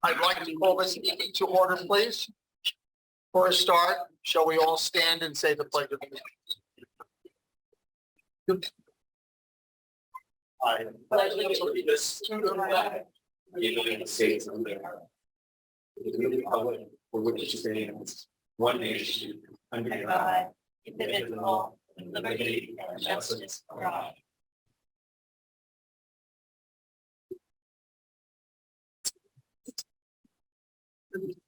I'd like to call this meeting to order, please. For a start, shall we all stand and say the pledge of allegiance? I pledge allegiance to the flag of the United States of America, to the republic for which it stands, one nation, under God, indivisible, with liberty and justice for all.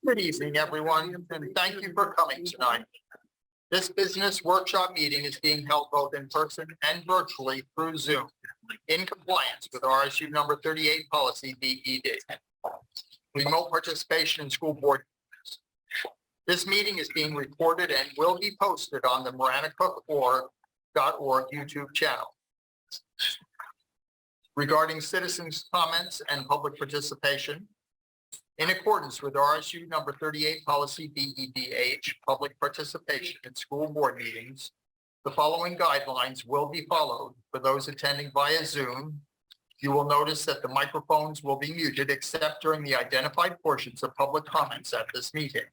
Good evening, everyone, and thank you for coming tonight. This business workshop meeting is being held both in person and virtually through Zoom, in compliance with RSU number 38 policy BED. Remote participation in school board meetings. This meeting is being recorded and will be posted on the maranacook.org YouTube channel. Regarding citizens' comments and public participation, in accordance with RSU number 38 policy BEDH, public participation in school board meetings, the following guidelines will be followed. For those attending via Zoom, you will notice that the microphones will be muted except during the identified portions of public comments at this meeting.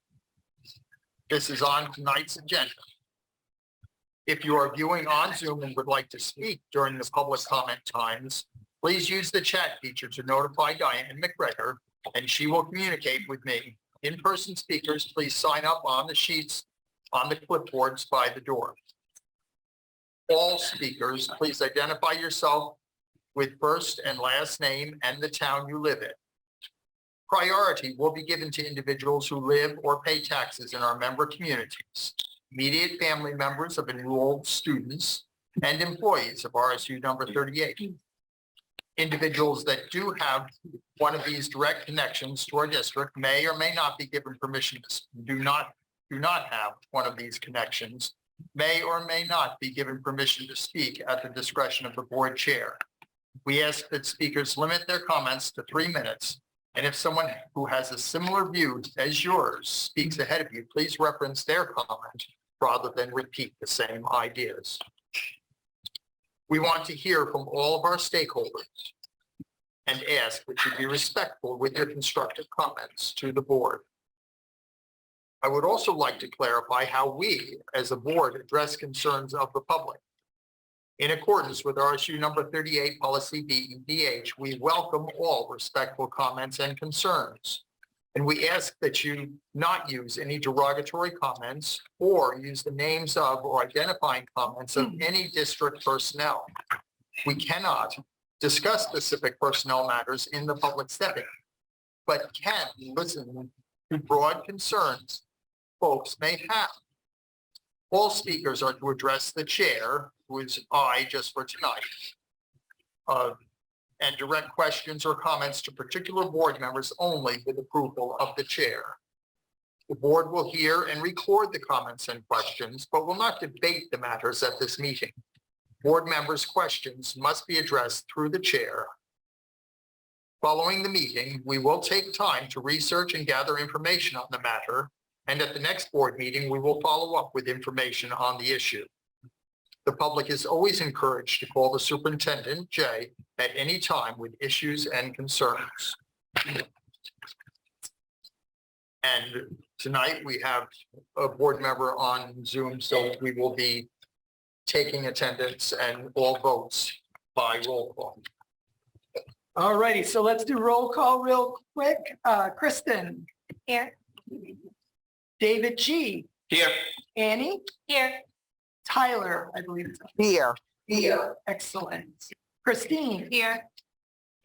This is on tonight's agenda. If you are viewing on Zoom and would like to speak during the public comment times, please use the chat feature to notify Diane McGregor, and she will communicate with me. In-person speakers, please sign up on the sheets on the clipboards by the door. All speakers, please identify yourself with first and last name and the town you live in. Priority will be given to individuals who live or pay taxes in our member communities, immediate family members of enrolled students, and employees of RSU number 38. Individuals that do have one of these direct connections to our district may or may not be given permission to do not have one of these connections, may or may not be given permission to speak at the discretion of the board chair. We ask that speakers limit their comments to 3 minutes. And if someone who has a similar view as yours speaks ahead of you, please reference their comment rather than repeat the same ideas. We want to hear from all of our stakeholders and ask that you be respectful with your constructive comments to the board. I would also like to clarify how we, as a board, address concerns of the public. In accordance with RSU number 38 policy BEDH, we welcome all respectful comments and concerns. And we ask that you not use any derogatory comments or use the names of or identifying comments of any district personnel. We cannot discuss specific personnel matters in the public setting, but can listen to broad concerns folks may have. All speakers are to address the chair, who is I just for tonight, and direct questions or comments to particular board members only with approval of the chair. The board will hear and record the comments and questions, but will not debate the matters at this meeting. Board members' questions must be addressed through the chair. Following the meeting, we will take time to research and gather information on the matter, and at the next board meeting, we will follow up with information on the issue. The public is always encouraged to call the superintendent, Jay, at any time with issues and concerns. And tonight we have a board member on Zoom, so we will be taking attendance and all votes by roll call. All righty, so let's do roll call real quick. Kristen. Here. David G. Here. Annie. Here. Tyler, I believe it's Here. here. Excellent. Christine. Here.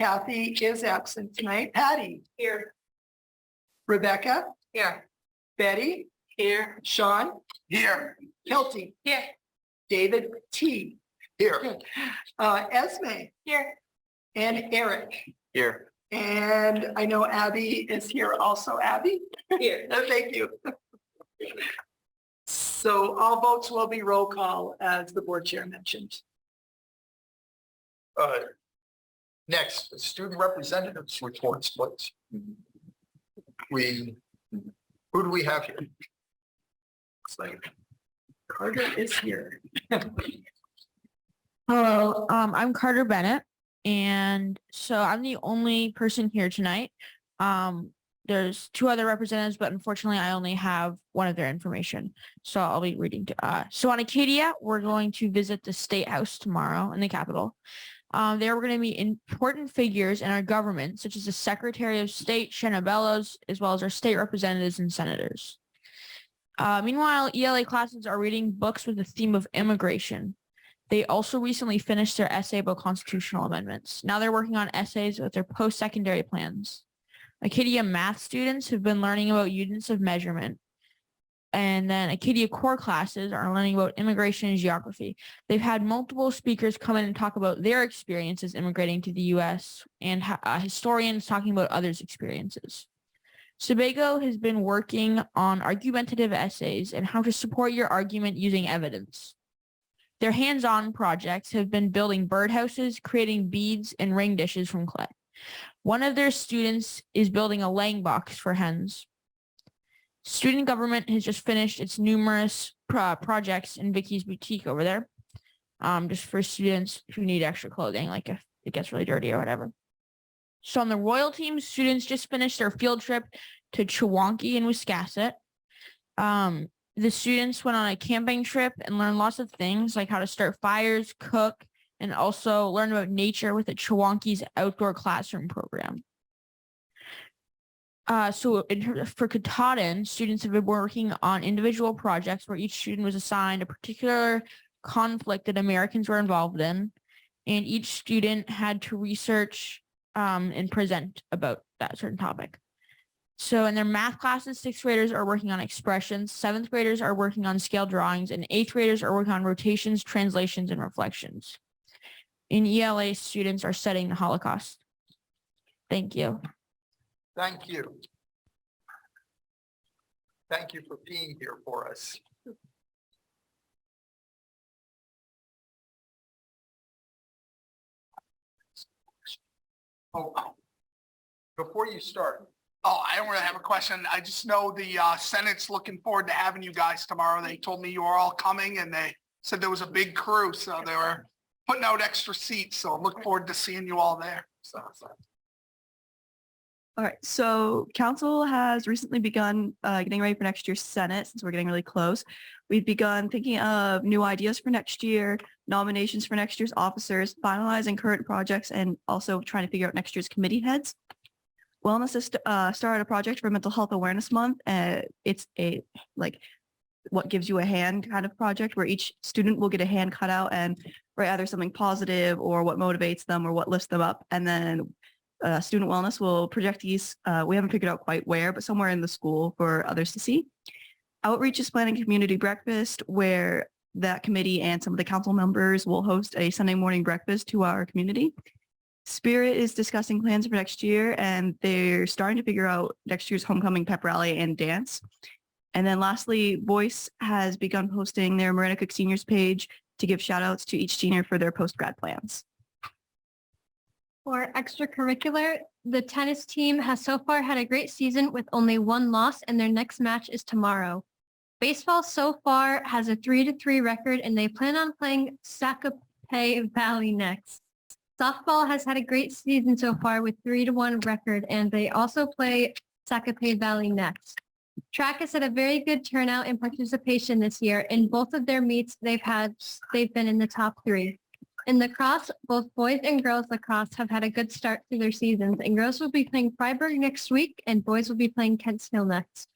Kathy is absent tonight. Patty. Here. Rebecca. Here. Betty. Here. Sean. Here. Kelty. Here. David T. Here. Esme. Here. And Eric. Here. And I know Abby is here also. Abby? Here. Thank you. So all votes will be roll call, as the board chair mentioned. Next, student representatives reports, please. Who do we have here? Looks like Carter is here. Hello, I'm Carter Bennett, and so I'm the only person here tonight. there's two other representatives, but unfortunately I only have one of their information. So I'll be reading to, so on Acadia, we're going to visit the State House tomorrow in the Capitol. There we're going to meet important figures in our government, such as the Secretary of State, Shanna Bellows, as well as our state representatives and senators. Meanwhile, ELA classes are reading books with the theme of immigration. They also recently finished their essay about constitutional amendments. Now they're working on essays with their post-secondary plans. Acadia math students have been learning about units of measurement. And then Acadia core classes are learning about immigration and geography. They've had multiple speakers come in and talk about their experiences immigrating to the U.S. and historians talking about others' experiences. Sebago has been working on argumentative essays and how to support your argument using evidence. Their hands-on projects have been building birdhouses, creating beads, and ring dishes from clay. One of their students is building a laying box for hens. Student government has just finished its numerous projects in Vicky's boutique over there, just for students who need extra clothing, like if it gets really dirty or whatever. So on the Royal team, students just finished their field trip to Chewonki and Wiscasset. The students went on a camping trip and learned lots of things like how to start fires, cook, and also learn about nature with the Chewonki's outdoor classroom program. For Katahdin, students have been working on individual projects where each student was assigned a particular conflict that Americans were involved in, and each student had to research and present about that certain topic. So in their math classes, 6th graders are working on expressions, 7th graders are working on scale drawings, and 8th graders are working on rotations, translations, and reflections. In ELA, students are studying the Holocaust. Thank you. Thank you. Thank you for being here for us. Oh, before you start. Oh, I don't really have a question. I just know the Senate's looking forward to having you guys tomorrow. They told me you were all coming and they said there was a big crew, so they were putting out extra seats. So I look forward to seeing you all there. So. All right, so council has recently begun getting ready for next year's Senate, since we're getting really close. We've begun thinking of new ideas for next year, nominations for next year's officers, finalizing current projects, and also trying to figure out next year's committee heads. Wellness has started a project for Mental Health Awareness Month. It's a what gives you a hand kind of project where each student will get a hand cut out and write either something positive or what motivates them or what lifts them up. And then student wellness will project these. We haven't figured out quite where, but somewhere in the school for others to see. Outreach is planning community breakfast where that committee and some of the council members will host a Sunday morning breakfast to our community. Spirit is discussing plans for next year, and they're starting to figure out next year's homecoming pep rally and dance. And then lastly, Voice has begun posting their Marina Cook Seniors page to give shout outs to each senior for their post-grad plans. For extracurricular, the tennis team has so far had a great season with only one loss, and their next match is tomorrow. Baseball so far has a 3-3 record, and they plan on playing Sacapay Valley next. Softball has had a great season so far with 3-1 record, and they also play Sacapay Valley next. Track has had a very good turnout and participation this year. In both of their meets they've been in the top 3. In lacrosse, both boys and girls lacrosse have had a good start to their seasons, and girls will be playing Freiburg next week, and boys will be playing Kent's-Hill next.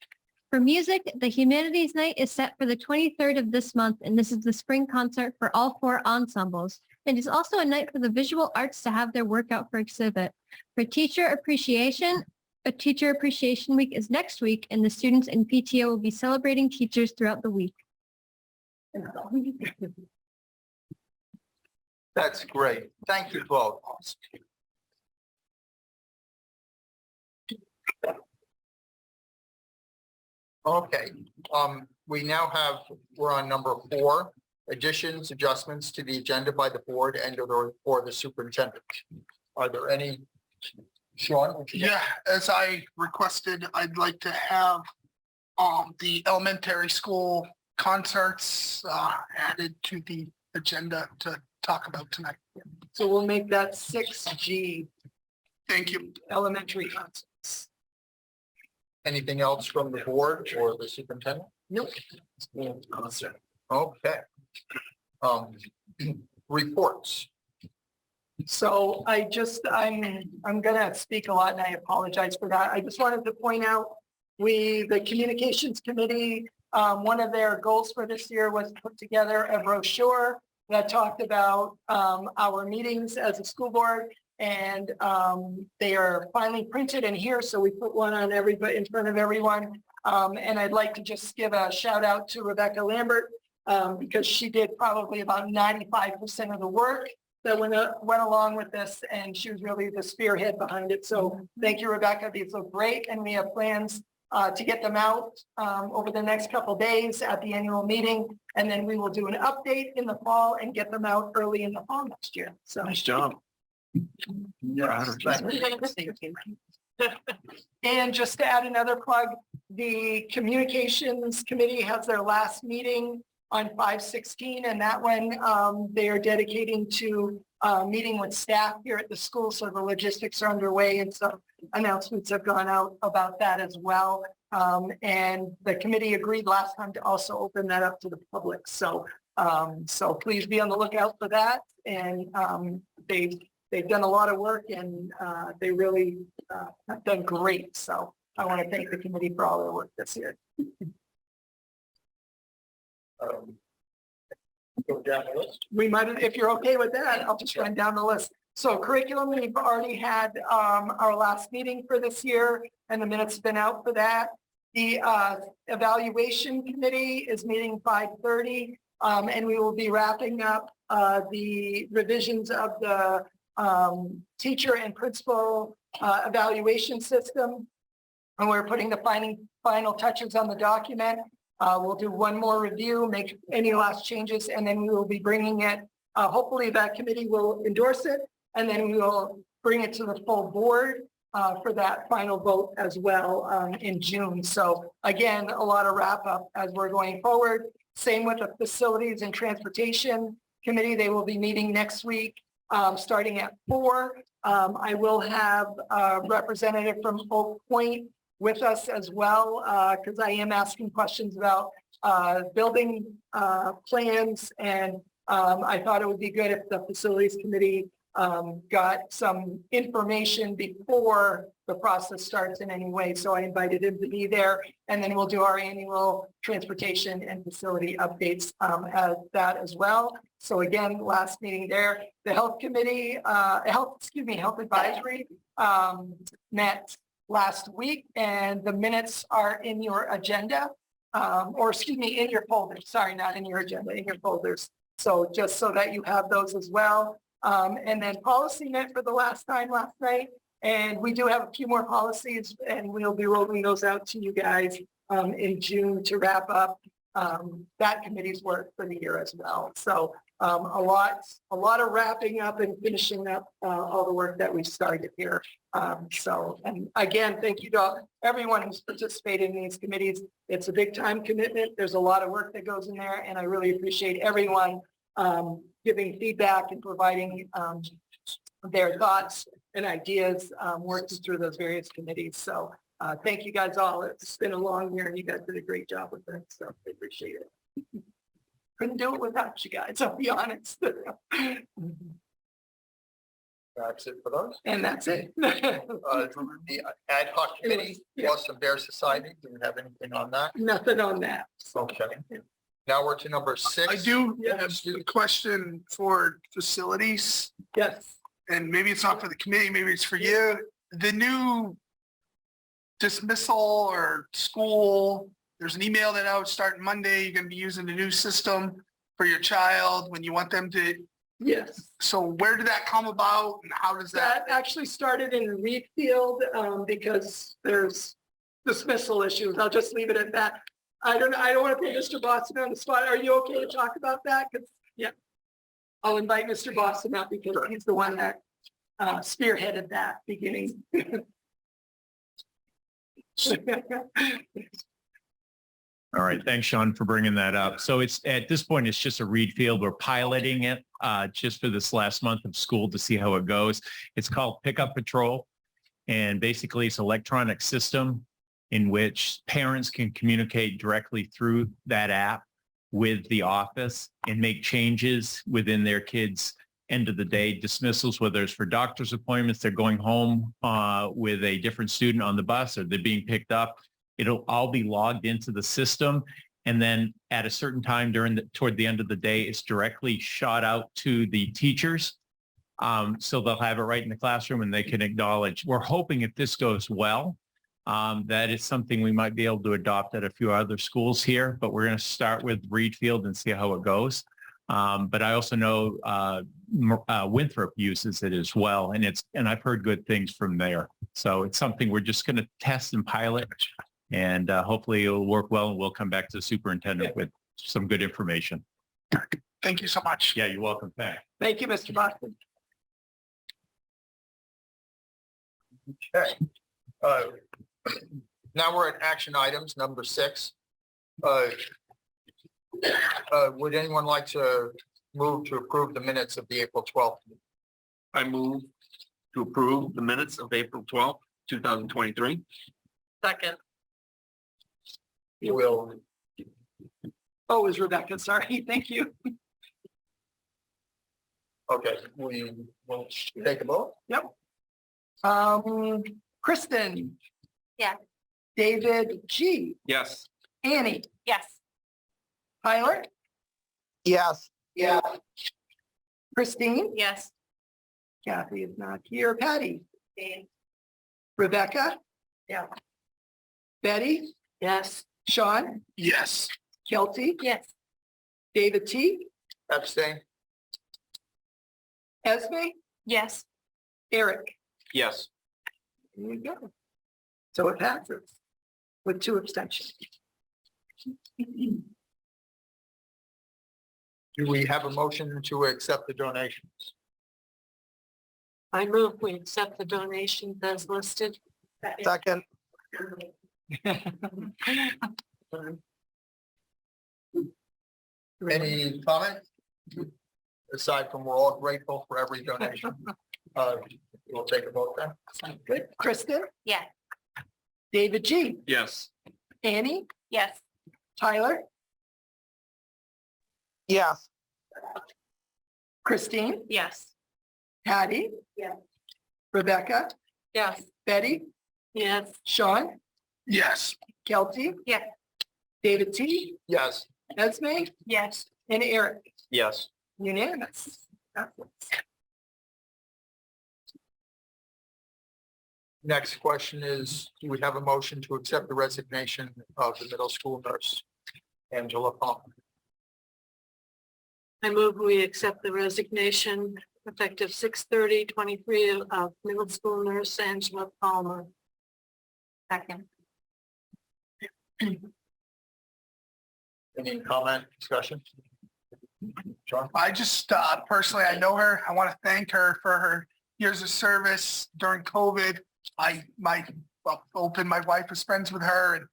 For music, the Humanities Night is set for the 23rd of this month, and this is the spring concert for all 4 ensembles. It is also a night for the visual arts to have their workout for exhibit. For teacher appreciation, a teacher appreciation week is next week, and the students in PTO will be celebrating teachers throughout the week. That's great. Thank you both. Okay, we're on number 4, additions, adjustments to the agenda by the board and or the superintendent. Are there any? Sean? Yeah, as I requested, I'd like to have the elementary school concerts added to the agenda to talk about tonight. So we'll make that 6G Thank you. elementary concepts. Anything else from the board or the superintendent? Nope. Okay. Reports. So I'm gonna speak a lot and I apologize for that. I just wanted to point out, the communications committee, one of their goals for this year was to put together a brochure that talked about our meetings as a school board. And they are finally printed in here. So we put one on everybody, in front of everyone. And I'd like to just give a shout out to Rebecca Lambert, because she did probably about 95% of the work that went along with this, and she was really the spearhead behind it. So thank you, Rebecca. These look great, and we have plans to get them out over the next couple of days at the annual meeting, and then we will do an update in the fall and get them out early in the fall next year. So Nice job. And just to add another plug, the communications committee has their last meeting on 5/16, and that one they are dedicating to meeting with staff here at the school. So the logistics are underway, and so announcements have gone out about that as well. And the committee agreed last time to also open that up to the public. So please be on the lookout for that. And they've done a lot of work, and they really have done great. So I want to thank the committee for all their work this year. Go down the list. We might, if you're okay with that, I'll just run down the list. So curriculum, we've already had our last meeting for this year, and the minutes have been out for that. The evaluation committee is meeting 5:30, and we will be wrapping up the revisions of the teacher and principal evaluation system. And we're putting the final touches on the document. We'll do one more review, make any last changes, and then we will be bringing it. Hopefully that committee will endorse it, and then we will bring it to the full board for that final vote as well in June. So again, a lot of wrap up as we're going forward. Same with the facilities and transportation committee. They will be meeting next week, starting at 4. I will have a representative from Oak Point with us as well, because I am asking questions about building plans, and I thought it would be good if the facilities committee got some information before the process starts in any way. So I invited him to be there, and then we'll do our annual transportation and facility updates as that as well. So again, last meeting there, the health committee, health advisory met last week, and the minutes are in your agenda, or excuse me, in your folders. Sorry, not in your agenda, in your folders. So just so that you have those as well. And then policy met for the last time last night, and we do have a few more policies, and we'll be rolling those out to you guys in June to wrap up that committee's work for the year as well. So a lot of wrapping up and finishing up all the work that we started here. And again, thank you to everyone who's participated in these committees. It's a big time commitment. There's a lot of work that goes in there, and I really appreciate everyone giving feedback and providing their thoughts and ideas, working through those various committees. So thank you guys all. It's been a long year, and you guys did a great job with it. So I appreciate it. Couldn't do it without you guys, I'll be honest. That's it for those. And that's it. The ad hoc committee, Boston Bear Society, do you have anything on that? Nothing on that. Okay. Now we're to number 6. I do Yeah. have a question for facilities, Yes. and maybe it's not for the committee, maybe it's for you. The new dismissal or school, there's an email that out starting Monday. You're going to be using the new system for your child when you want them to. Yes. So where did that come about, and how does That that? actually started in Reedfield because there's dismissal issues. I'll just leave it at that. I don't want to put Mr. Boston on the spot. Are you okay to talk about that? Because, yeah, I'll invite Mr. Boston out because he's the one that spearheaded that beginning. All right, thanks, Sean, for bringing that up. So it's at this point, it's just a read field. We're piloting it just for this last month of school to see how it goes. It's called Pickup Patrol, and basically it's an electronic system in which parents can communicate directly through that app with the office and make changes within their kids' end of the day dismissals, whether it's for doctor's appointments, they're going home with a different student on the bus, or they're being picked up. It'll all be logged into the system. And then at a certain time toward the end of the day, it's directly shot out to the teachers. So they'll have it right in the classroom and they can acknowledge. We're hoping if this goes well, that is something we might be able to adopt at a few other schools here, but we're going to start with Reed Field and see how it goes. But I also know Winthrop uses it as well, and I've heard good things from there. So it's something we're just going to test and pilot, and hopefully it'll work well, and we'll come back to the superintendent with some good information. Thank you so much. Yeah, you're welcome. Thanks. Thank you, Mr. Boston. Okay. Now we're at action items, number 6. Would anyone like to move to approve the minutes of the April 12th? I move to approve the minutes of April 12th, 2023. Second. Will, Oh, it was Rebecca. Sorry. Thank you. okay, we will take a vote. Kristen. Yeah. David G. Yes. Annie. Yes. Tyler. Yes. Yeah. Christine. Yes. Kathy is not here. Patty. Rebecca. Yeah. Betty. Yes. Sean. Yes. Kelty. Yes. David T. Abstain. Esme. Yes. Eric. Yes. There you go. So it passes with 2 abstentions. Do we have a motion to accept the donations? I move we accept the donations as listed. Second. Any comment? Aside from we're all grateful for every donation. We'll take a vote then. Sounds good. Kristen. Yeah. David G. Yes. Annie. Yes. Tyler. Yes. Christine. Yes. Patty. Yes. Rebecca. Yes. Betty. Yes. Sean. Yes. Kelty. Yeah. David T. Yes. Esme. Yes. And Eric. Yes. Unanimous. Next question is, do we have a motion to accept the resignation of the middle school nurse, Angela Palmer? I move we accept the resignation effective 6/30/23 of middle school nurse Angela Palmer. Second. Any comment, discussion? John? I just personally, I know her. I want to thank her for her years of service during COVID. My wife was friends with her and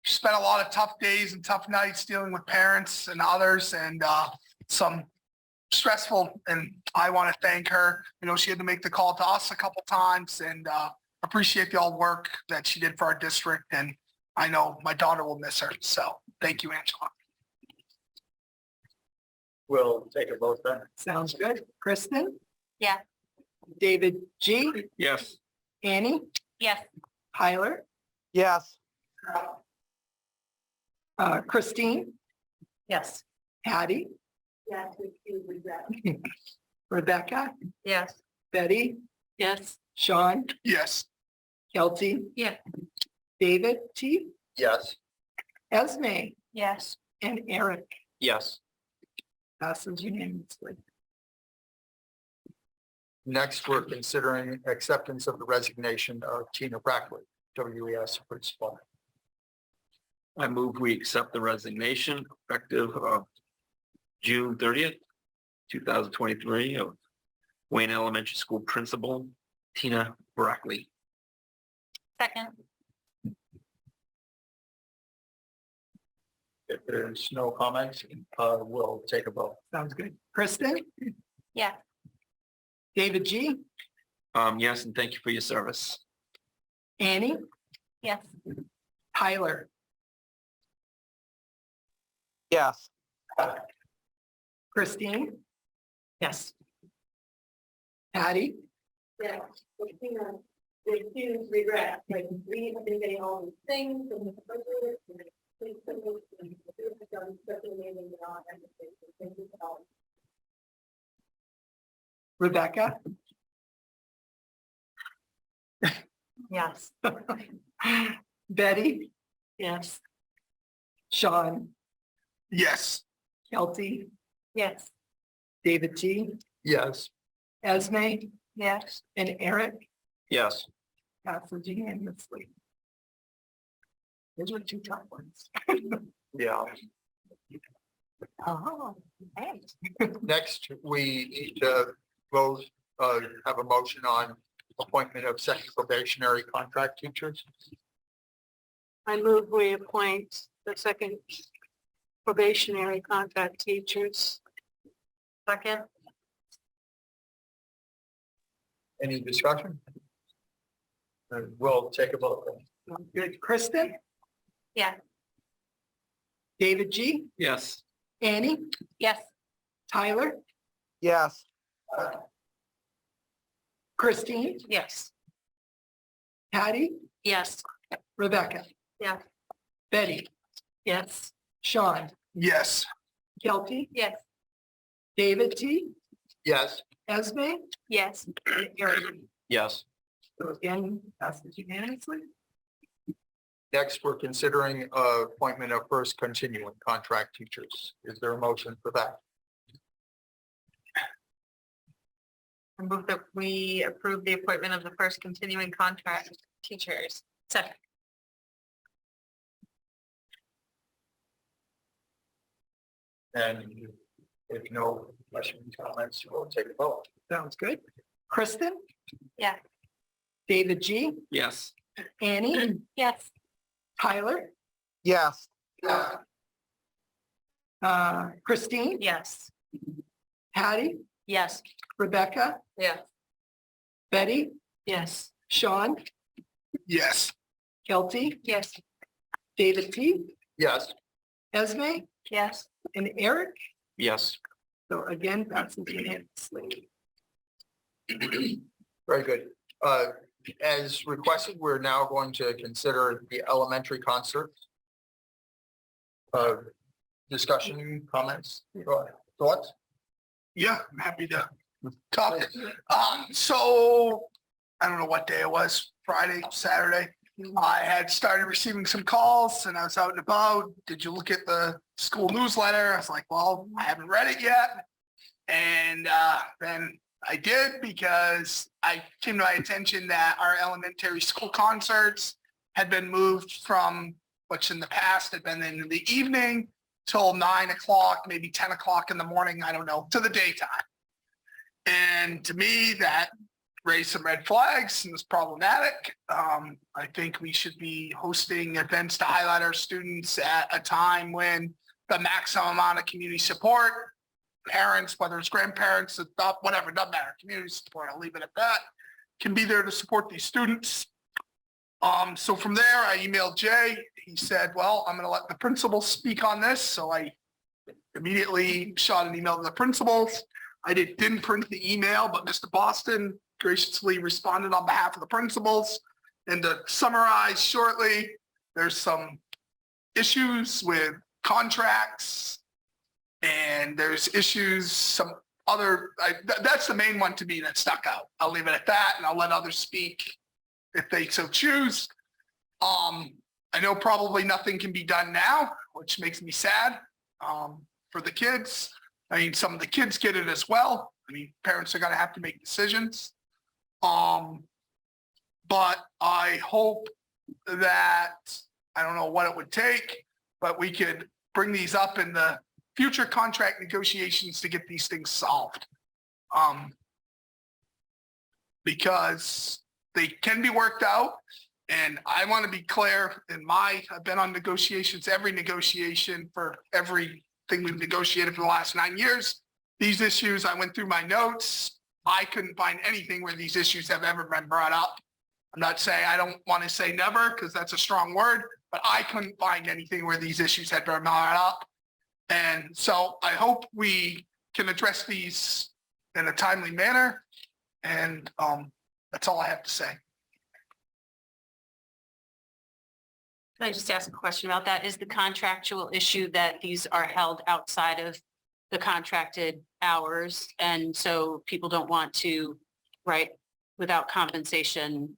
she spent a lot of tough days and tough nights dealing with parents and others and some stressful. And I want to thank her. You know, she had to make the call to us a couple times and appreciate the all work that she did for our district. And I know my daughter will miss her. So thank you, Angela. We'll take a vote then. Sounds good. Kristen. Yeah. David G. Yes. Annie. Yes. Tyler. Yes. Christine. Yes. Patty. Yes. Rebecca. Yes. Betty. Yes. Sean. Yes. Kelty. Yeah. David T. Yes. Esme. Yes. And Eric. Yes. Passes unanimously. Next, we're considering acceptance of the resignation of Tina Brackley, WES principal. I move we accept the resignation effective of June 30th, 2023 of Wayne Elementary School Principal Tina Brackley. Second. If there's no comments, we'll take a vote. Sounds good. Kristen. Yeah. David G. Yes, and thank you for your service. Annie. Yes. Tyler, Yes. Christine? Yes. Patty? Yeah, the students regret, like, we have been getting all these things and Rebecca? Yes. Betty? Yes. Sean? Yes. Kelty? Yes. David G? Yes. Esme? Yes. And Eric? Yes. Passes unanimously. Those were two tough ones. Yeah. Oh, thanks. Next, we need to vote, have a motion on appointment of second probationary contract teachers. I move we appoint the second probationary contract teachers. Second. Any discussion? And we'll take a vote. Good. Kristen? Yeah. David G? Yes. Annie? Yes. Tyler? Yes. Christine? Yes. Patty? Yes. Rebecca? Yeah. Betty? Yes. Sean? Yes. Kelty? Yes. David T? Yes. Esme? Yes. And Eric? Yes. So again, passes unanimously. Next, we're considering appointment of first continuing contract teachers. Is there a motion for that? I move that we approve the appointment of the first continuing contract teachers. Second. And if no questions, comments, we'll take a vote. Sounds good. Kristen? Yeah. David G? Yes. Annie? Yes. Tyler? Yes. Christine? Yes. Patty? Yes. Rebecca? Yes. Betty? Yes. Sean? Yes. Kelty? Yes. David T? Yes. Esme? Yes. And Eric? Yes. So again, passes unanimously. Very good. As requested, we're now going to consider the elementary concert. Discussion, comments, thoughts? Yeah, I'm happy to talk. So I don't know what day it was, Friday, Saturday. I had started receiving some calls and I was out and about. Did you look at the school newsletter? I was like, well, I haven't read it yet. And then I did, because I came to my attention that our elementary school concerts had been moved from, which in the past had been in the evening till 9 o'clock, maybe 10 o'clock in the morning, I don't know, to the daytime. And to me, that raised some red flags and was problematic. I think we should be hosting events to highlight our students at a time when the maximum amount of community support, parents, whether it's grandparents, whatever, doesn't matter, community support, I'll leave it at that, can be there to support these students. So from there, I emailed Jay. He said, well, I'm going to let the principal speak on this. So I immediately shot an email to the principals. I didn't print the email, but Mr. Boston graciously responded on behalf of the principals. And to summarize shortly, there's some issues with contracts and there's issues, some other, that's the main one to me that stuck out. I'll leave it at that and I'll let others speak if they so choose. I know probably nothing can be done now, which makes me sad for the kids. I mean, some of the kids get it as well. I mean, parents are going to have to make decisions. But I hope that, I don't know what it would take, but we could bring these up in the future contract negotiations to get these things solved. Because they can be worked out. And I want to be clear I've been on negotiations, every negotiation for everything we've negotiated for the last 9 years. These issues, I went through my notes. I couldn't find anything where these issues have ever been brought up. I'm not saying, I don't want to say never because that's a strong word, but I couldn't find anything where these issues had been brought up. And so I hope we can address these in a timely manner. And that's all I have to say. Can I just ask a question about that? Is the contractual issue that these are held outside of the contracted hours? And so people don't want to, right, without compensation?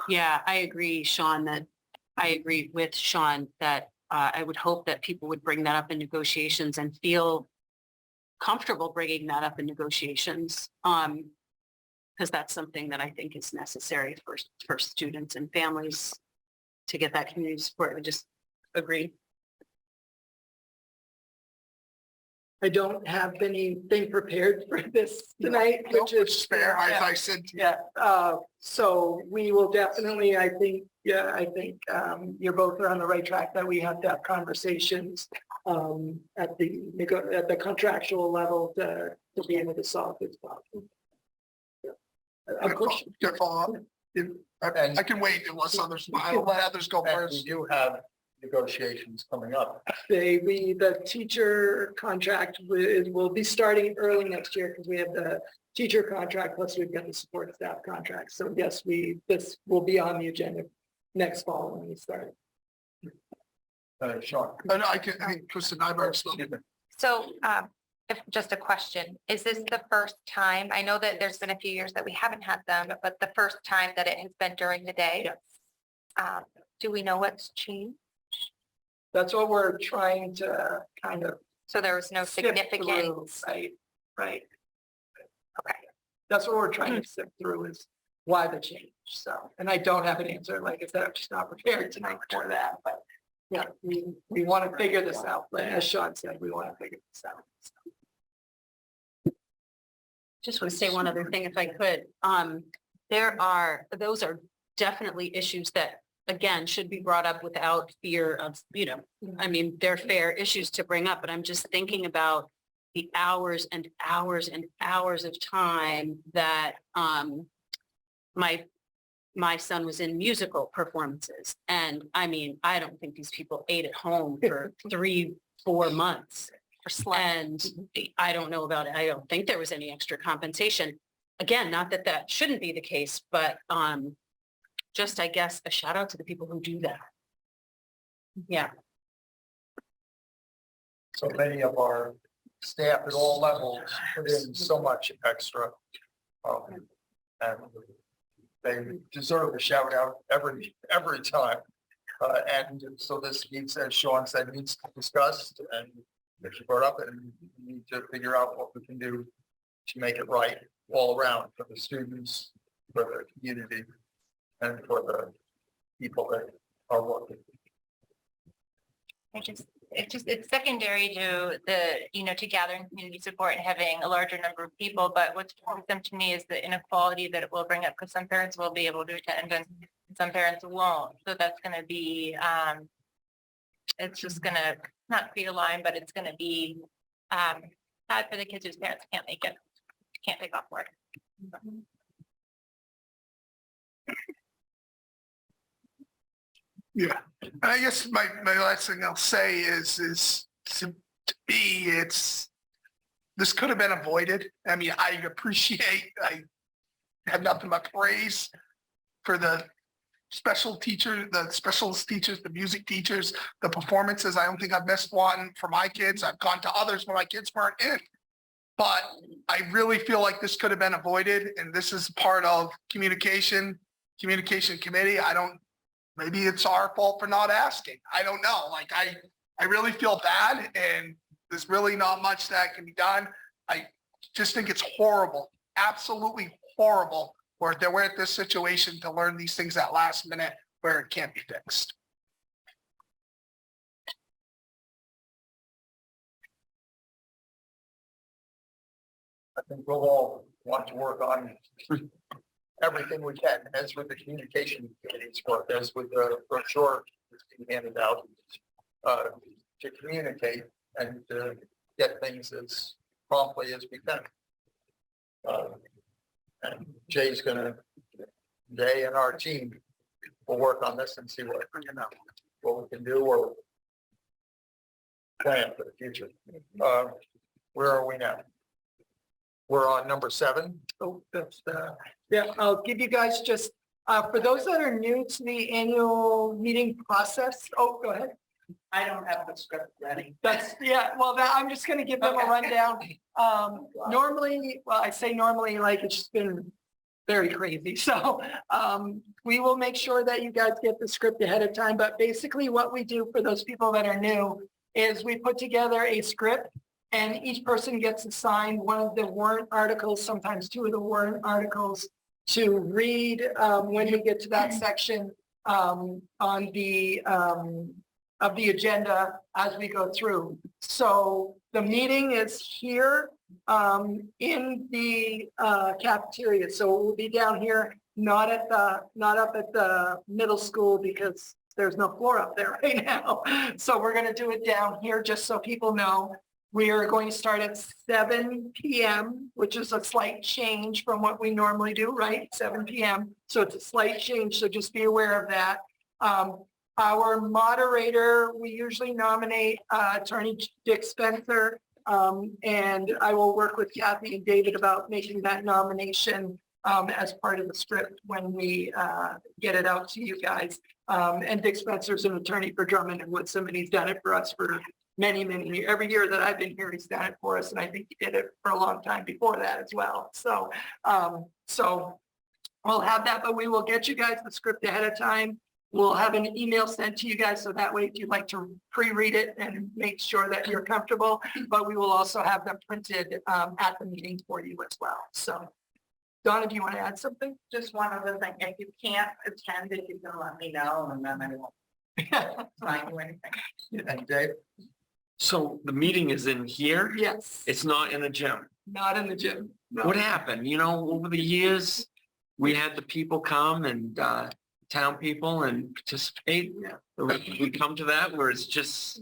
Yeah, I agree, Sean, I agree with Sean that I would hope that people would bring that up in negotiations and feel comfortable bringing that up in negotiations. Because that's something that I think is necessary for students and families to get that community support. I just agree. I don't have anything prepared for this tonight, Which which is is fair, as yeah. I said. To you. Yeah, so we will definitely, I think you're both are on the right track that we have to have conversations at the contractual level to be able to solve this problem. Of course. Good follow-up. I can wait unless others, I'll let others go And we first. do have negotiations coming up. The teacher contract will be starting early next year because we have the teacher contract, plus we've got the support staff contract. So yes, this will be on the agenda next fall when we start. Sean. And I think Kristen Nyberg spoke. So, if just a question, is this the first time? I know that there's been a few years that we haven't had them, but the first time that it has been during the day? Yes. Do we know what's changed? That's what we're trying to kind of. So there was no sift significant, through, Right. okay. That's what we're trying to sift through is why the change. So, and I don't have an answer. Like I said, I'm just not prepared tonight for that, but yeah, we want to figure this out. But as Sean said, we want to figure this out. Just want to say one other thing if I could. Those are definitely issues that, again, should be brought up without fear of, I mean, they're fair issues to bring up, but I'm just thinking about the hours and hours and hours of time that my son was in musical performances. And I mean, I don't think these people ate at home for 3-4 months. And I don't know about it. I don't think there was any extra compensation. Again, not that that shouldn't be the case, but just, I guess, a shout out to the people who do that. Yeah. So many of our staff at all levels put in so much extra. And they deserve a shout out every time. And so this needs, as Sean said, needs to be discussed and it's brought up, and we need to figure out what we can do to make it right all around for the students, for the community, and for the people that are working. It's secondary to to gathering community support and having a larger number of people. But what's important to me is the inequality that it will bring up, because some parents will be able to attend and some parents won't. So that's going to be, it's just going to not create a line, but it's going to be bad for the kids whose parents can't make it, can't take off work. Yeah, and I guess my last thing I'll say is to me, this could have been avoided. I mean, I have nothing but praise for the specialist teachers, the music teachers, the performances. I don't think I've missed one for my kids. I've gone to others when my kids weren't in. But I really feel like this could have been avoided, and this is part of communication committee. Maybe it's our fault for not asking. I don't know. Like, I really feel bad, and there's really not much that can be done. I just think it's horrible, absolutely horrible, where we're at this situation to learn these things at last minute where it can't be fixed. I think we'll all want to work on everything we can, as with the communication committee's work, as with the brochure that's being handed out, to communicate and to get things as promptly as we can. And Jay and our team will work on this and see what, what we can do or plan for the future. Where are we now? We're on number 7. Oh, that's, yeah, I'll give you guys just, for those that are new to the annual meeting process, oh, go ahead. I don't have the script ready. That's, yeah, well, that, I'm just gonna give them a Okay. rundown. Normally, well, I say normally, like, it's just been very crazy. So, we will make sure that you guys get the script ahead of time, but basically what we do for those people that are new is we put together a script and each person gets assigned one of the warrant articles, sometimes 2 of the warrant articles to read, when we get to that section, on the, of the agenda as we go through. So the meeting is here in the cafeteria. So it will be down here, not up at the middle school because there's no floor up there right now. So we're going to do it down here just so people know. We are going to start at 7 p.m., which is a slight change from what we normally do, right? 7 p.m. So it's a slight change. So just be aware of that. Our moderator, we usually nominate Attorney Dick Spencer, and I will work with Kathy and David about making that nomination as part of the script when we get it out to you guys. And Dick Spencer's an attorney for Drummond and Woodson, and he's done it for us for many years. Every year that I've been here, he's done it for us, and I think he did it for a long time before that as well. So, so we'll have that, but we will get you guys the script ahead of time. We'll have an email sent to you guys, so that way if you'd like to pre-read it and make sure that you're comfortable, but we will also have them printed at the meeting for you as well. So, Donna, do you want to add something? Just one other thing, if you can't attend it, you can let me know and then I won't sign you anything. And Dave? So the meeting is in here? Yes, It's not in the gym. not in the gym. No. What happened? You know, over the years, we had the people come and town people and participate. We come to that where it's just,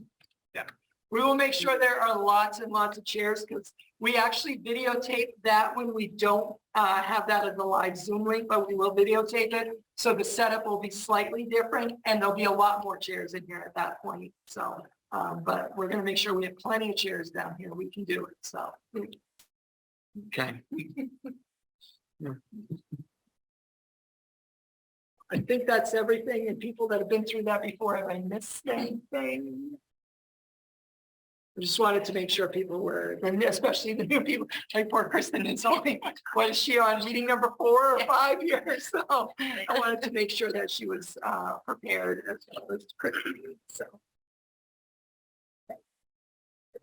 We will make sure there are lots and lots of chairs because we actually videotape that when we don't have that as a live Zoom link, but we will videotape it. So the setup will be slightly different and there'll be a lot more chairs in here at that point. So, but we're going to make sure we have plenty of chairs down here. We can do it. So. okay. I think that's everything. And people that have been through that before, have I missed anything? I just wanted to make sure people were, and especially the new people, like poor Kristen is only, was she on meeting number 4 or 5 years? So I wanted to make sure that she was prepared as well as Kristen. So.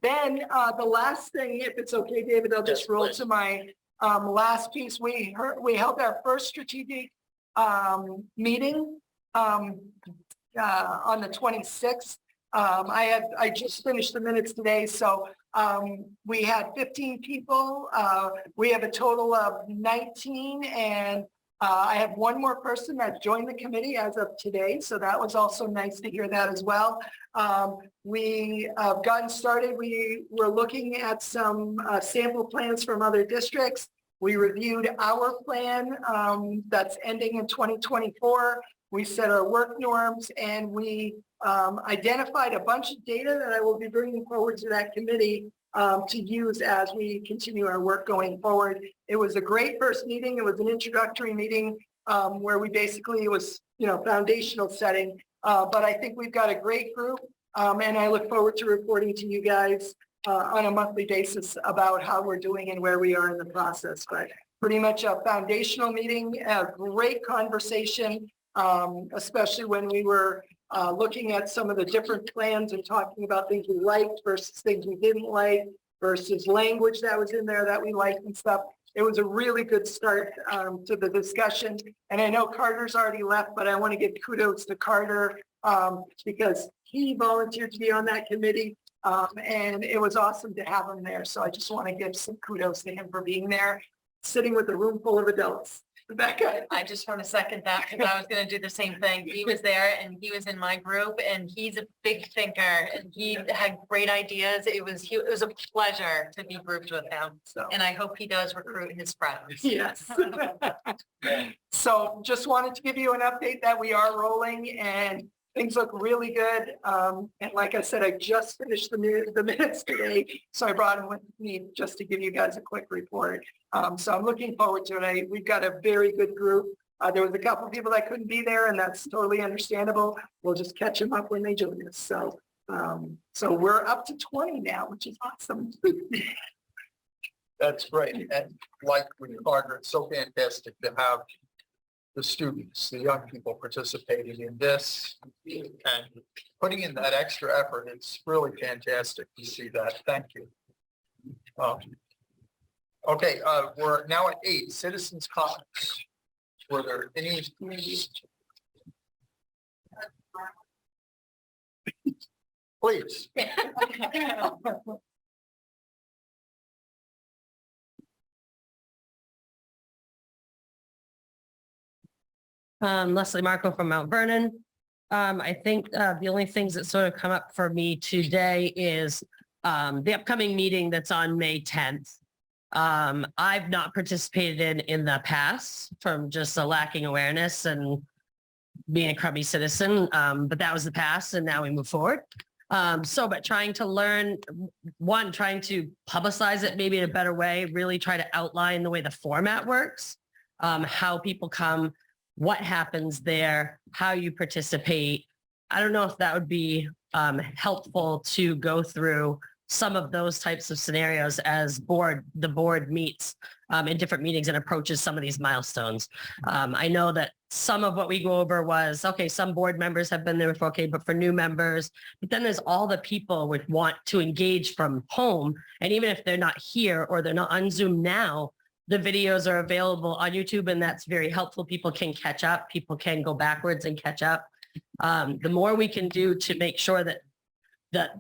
Then the last thing, if it's okay, David, I'll just roll to my last piece. We held our first strategic meeting on the 26th. I just finished the minutes today, so we had 15 people. We have a total of 19, and I have one more person that joined the committee as of today, so that was also nice to hear that as well. We have gotten started. We were looking at some sample plans from other districts. We reviewed our plan that's ending in 2024. We set our work norms, and we identified a bunch of data that I will be bringing forward to that committee to use as we continue our work going forward. It was a great first meeting. It was an introductory meeting where we basically, it was, foundational setting. But I think we've got a great group, and I look forward to reporting to you guys on a monthly basis about how we're doing and where we are in the process. But pretty much a foundational meeting, a great conversation, especially when we were looking at some of the different plans and talking about things we liked versus things we didn't like versus language that was in there that we liked and stuff. It was a really good start to the discussion. And I know Carter's already left, but I want to give kudos to Carter because he volunteered to be on that committee. And it was awesome to have him there. So I just want to give some kudos to him for being there, sitting with a room full of adults. Rebecca. I just want to second that because I was going to do the same thing. He was there and he was in my group and he's a big thinker and he had great ideas. It was a pleasure to be grouped with him. So. And I hope he does recruit his friends. Yes. So just wanted to give you an update that we are rolling, and things look really good. And like I said, I just finished the minutes today, so I brought them with me just to give you guys a quick report. So I'm looking forward to it. We've got a very good group. There was a couple of people that couldn't be there, and that's totally understandable. We'll just catch them up when they join us. So, so we're up to 20 now, which is awesome. That's great. And like with Margaret, it's so fantastic to have the students, the young people participating in this and putting in that extra effort. It's really fantastic to see that. Thank you. Okay, we're now at 8, citizens' comments. Were there any? Please. Leslie Marco from Mount Vernon. I think the only things that sort of come up for me today is the upcoming meeting that's on May 10th. I've not participated in the past from just a lacking awareness and being a crummy citizen, but that was the past and now we move forward. But trying to learn, trying to publicize it maybe in a better way, really try to outline the way the format works, how people come, what happens there, how you participate. I don't know if that would be helpful to go through some of those types of scenarios as the board meets in different meetings and approaches some of these milestones. I know that some of what we go over was, okay, some board members have been there before, okay, but for new members, but then there's all the people would want to engage from home. And even if they're not here or they're not on Zoom now, the videos are available on YouTube, and that's very helpful. People can catch up. People can go backwards and catch up. The more we can do to make sure that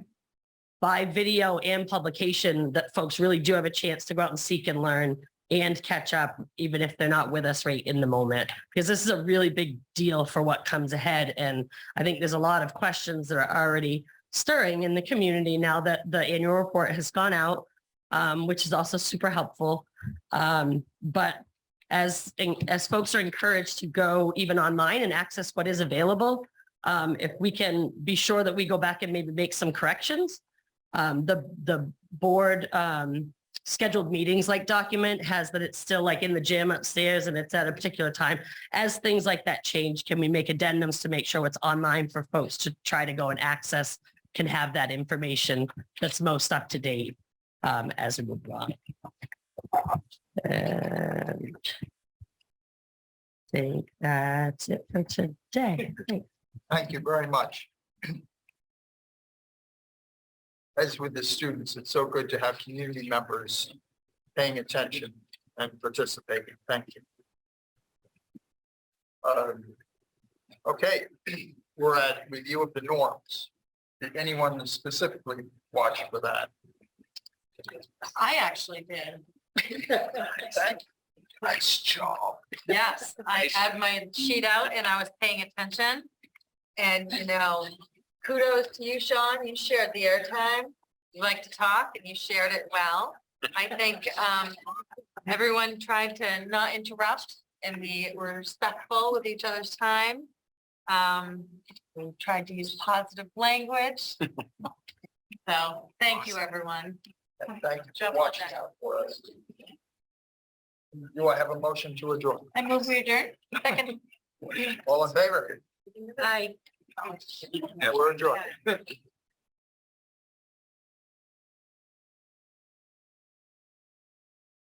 by video and publication, that folks really do have a chance to go out and seek and learn and catch up, even if they're not with us right in the moment, because this is a really big deal for what comes ahead. And I think there's a lot of questions that are already stirring in the community now that the annual report has gone out, which is also super helpful. But as folks are encouraged to go even online and access what is available, if we can be sure that we go back and maybe make some corrections. The board scheduled meetings like document has that it's still like in the gym upstairs and it's at a particular time. As things like that change, can we make addendums to make sure it's online for folks to try to go and access, can have that information that's most up to date as we move on. And I think that's it for today. Thank you very much. As with the students, it's so good to have community members paying attention and participating. Thank you. Okay, we're at review of the norms. Did anyone specifically watch for that? I actually did. Thank you. Nice job. Yes, I had my sheet out and I was paying attention. And, kudos to you, Sean. You shared the airtime. You like to talk and you shared it well. I think everyone tried to not interrupt and we were respectful with each other's time. We tried to use positive language. So thank you, everyone. And thank you for watching out for us. Do I have a motion to adjourn? I move we adjourn. Second. All in favor? Aye. We're adjourned.